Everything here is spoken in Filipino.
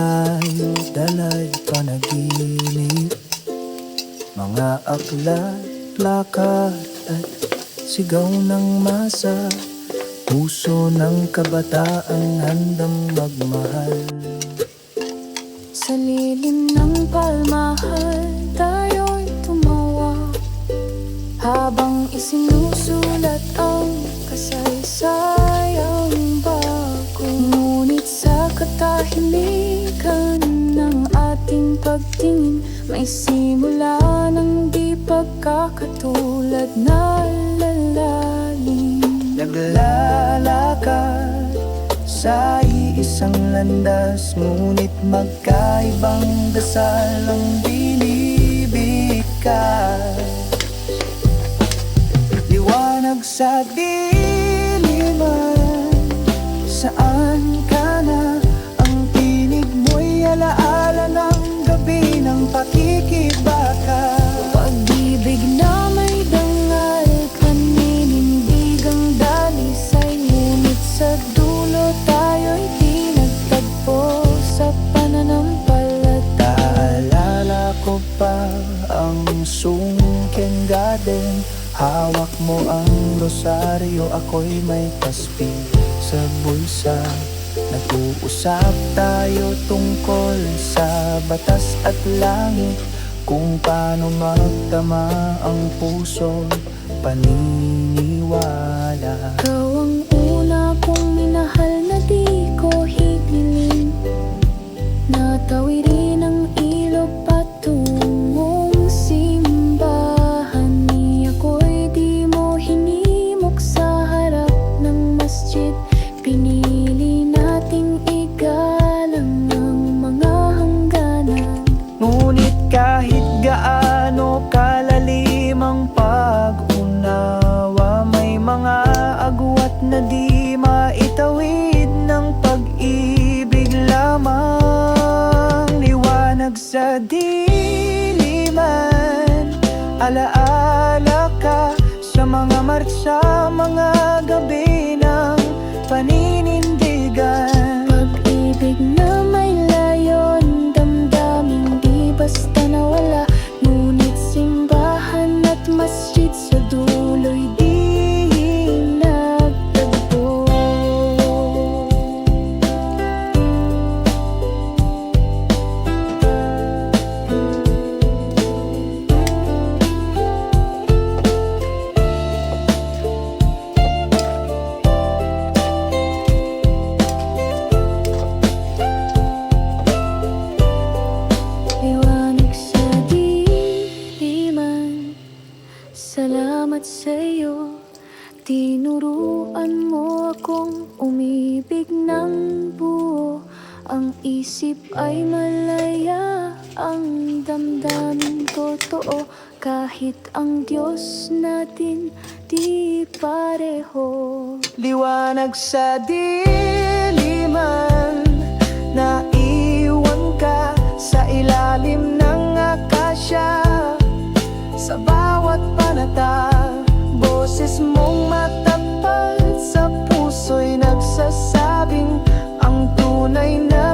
tayo dalay panaginip, mga aklat, lakad at sigaw ng masa, puso ng kabataan handang magmahal. Sa lilim ng palmahal, tayo'y tumawa habang isinusulat ang kasaysayang bago. Ngunit sa katahimikan ng ating pagtingin, may simula ng di pagkakatulad na lalalim. Naglalakad sa iisang landas, ngunit magkaibang dasal ang binibigkas. Liwanag sa diliman, saan ka na? Ang tinig mo'y alaala ng gabi ng pakikibaka. Pag-ibig na may dangal, paninindigang dalisay, ngunit sa dulo tayo'y di nagtagpo sa pananampalataya. Naalala ko pa ang sunken garden, hawak mo ang rosaryo, ako'y may paspi sa bulsa. Nag-uusap tayo tungkol sa batas at langit, kung paano magtama ang puso, paniniwala. Ikaw ang una kong minahal na di ko hihiling, natawirin ang ilog patungong simbahan. Ni ako'y di mo hinimok sa harap ng masjid, pinili nating igalang ang mga hangganan. Ngunit kahit gaano kalalim ang pag-unawa, may mga agwat na di maitawid ng pag-ibig lamang. Liwanag sa diliman, alaala ka sa mga marsa, mga gabi ng paninindigan. Pag-ibig na may layon, damdaming di basta nawala, ngunit simbahan at masjid sa dulo'y di nagtagpo. Liwanag sa diliman, salamat sa'yo. Tinuruan mo akong umibig ng buo. Ang isip ay malaya, ang damdamin totoo, kahit ang Diyos natin di pareho. Liwanag sa diliman, naiwan ka sa ilalim ng akasya. Sa bawat panata, boses mong matapat sa puso'y nagsasabing ang tunay na